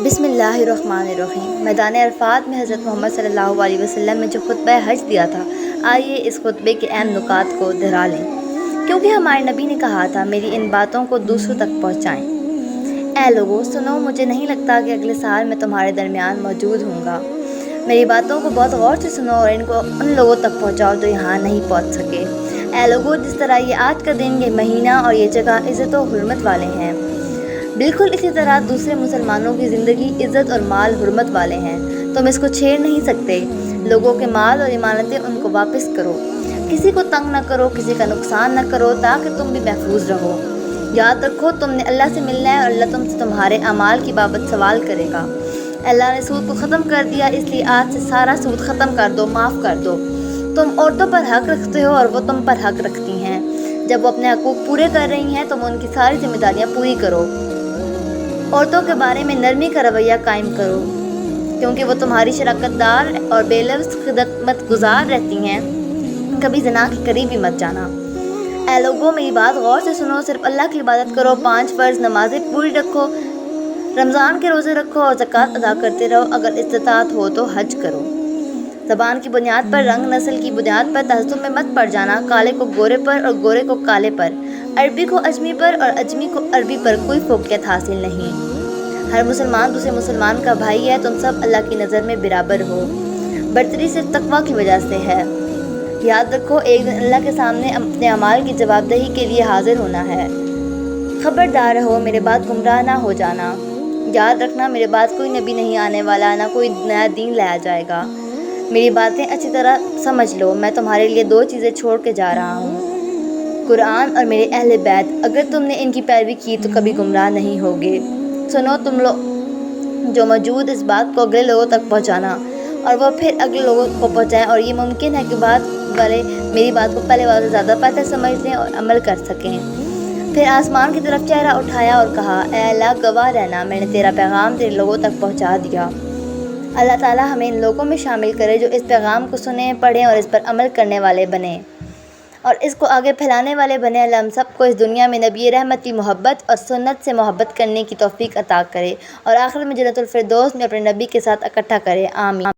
بسم اللہ الرحمن الرحیم۔ میدان عرفات میں حضرت محمد صلی اللہ علیہ وسلم نے جو خطبہ حج دیا تھا، آئیے اس خطبے کے اہم نکات کو دہرا لیں، کیونکہ ہمارے نبی نے کہا تھا میری ان باتوں کو دوسروں تک پہنچائیں۔ اے لوگو سنو، مجھے نہیں لگتا کہ اگلے سال میں تمہارے درمیان موجود ہوں گا۔ میری باتوں کو بہت غور سے سنو اور ان کو ان لوگوں تک پہنچاؤ جو یہاں نہیں پہنچ سکے۔ اے لوگو، جس طرح یہ آج کا دن، یہ مہینہ اور یہ جگہ عزت و حرمت والے ہیں، بالکل اسی طرح دوسرے مسلمانوں کی زندگی، عزت اور مال حرمت والے ہیں۔ تم اس کو چھیڑ نہیں سکتے۔ لوگوں کے مال اور امانتیں ان کو واپس کرو، کسی کو تنگ نہ کرو، کسی کا نقصان نہ کرو، تاکہ تم بھی محفوظ رہو۔ یاد رکھو تم نے اللہ سے ملنا ہے اور اللہ تم سے تمہارے اعمال کی بابت سوال کرے گا۔ اللہ نے سود کو ختم کر دیا، اس لیے آج سے سارا سود ختم کر دو، معاف کر دو۔ تم عورتوں پر حق رکھتے ہو اور وہ تم پر حق رکھتی ہیں۔ جب وہ اپنے حقوق پورے کر رہی ہیں تم ان کی ساری ذمہ داریاں پوری کرو۔ عورتوں کے بارے میں نرمی کا رویہ قائم کرو، کیونکہ وہ تمہاری شراکت دار اور بے لفظ خدمت گزار رہتی ہیں۔ کبھی زنا کے قریب بھی مت جانا۔ اے لوگوں، میری بات غور سے سنو، صرف اللہ کی عبادت کرو، 5 فرض نمازیں پوری رکھو، رمضان کے روزے رکھو اور زکوٰۃ ادا کرتے رہو، اگر استطاعت ہو تو حج کرو۔ زبان کی بنیاد پر، رنگ نسل کی بنیاد پر تعصب میں مت پڑ جانا، کالے کو گورے پر اور گورے کو کالے پر، عربی کو اجمی پر اور اجمی کو عربی پر کوئی فوقیت حاصل نہیں۔ ہر مسلمان دوسرے مسلمان کا بھائی ہے، تم سب اللہ کی نظر میں برابر ہو۔ برتری صرف تقویٰ کی وجہ سے ہے۔ یاد رکھو ایک دن اللہ کے سامنے اپنے اعمال کی جواب دہی کے لیے حاضر ہونا ہے۔ خبردار رہو، میرے بعد گمراہ نہ ہو جانا۔ یاد رکھنا میرے بعد کوئی نبی نہیں آنے والا، نہ کوئی نیا دین لایا جائے گا۔ میری باتیں اچھی طرح سمجھ لو، میں تمہارے لیے 2 چیزیں چھوڑ کے جا رہا ہوں، قرآن اور میرے اہل بیت۔ اگر تم نے ان کی پیروی کی تو کبھی گمراہ نہیں ہوگے۔ سنو تم لوگ جو موجود، اس بات کو اگلے لوگوں تک پہنچانا اور وہ پھر اگلے لوگوں کو پہنچائیں، اور یہ ممکن ہے کہ بعد والے میری بات کو پہلے والوں سے زیادہ بہتر سمجھ لیں اور عمل کر سکیں۔ پھر آسمان کی طرف چہرہ اٹھایا اور کہا، اے اللہ گواہ رہنا، میں نے تیرا پیغام تیرے لوگوں تک پہنچا دیا۔ اللہ تعالیٰ ہمیں ان لوگوں میں شامل کرے جو اس پیغام کو سنیں، پڑھیں اور اس پر عمل کرنے والے بنیں اور اس کو آگے پھیلانے والے بنیں۔ اللہ ہم سب کو اس دنیا میں نبی رحمت کی محبت اور سنت سے محبت کرنے کی توفیق عطا کرے اور آخرت میں جنت الفردوس میں اپنے نبی کے ساتھ اکٹھا کرے، آمین۔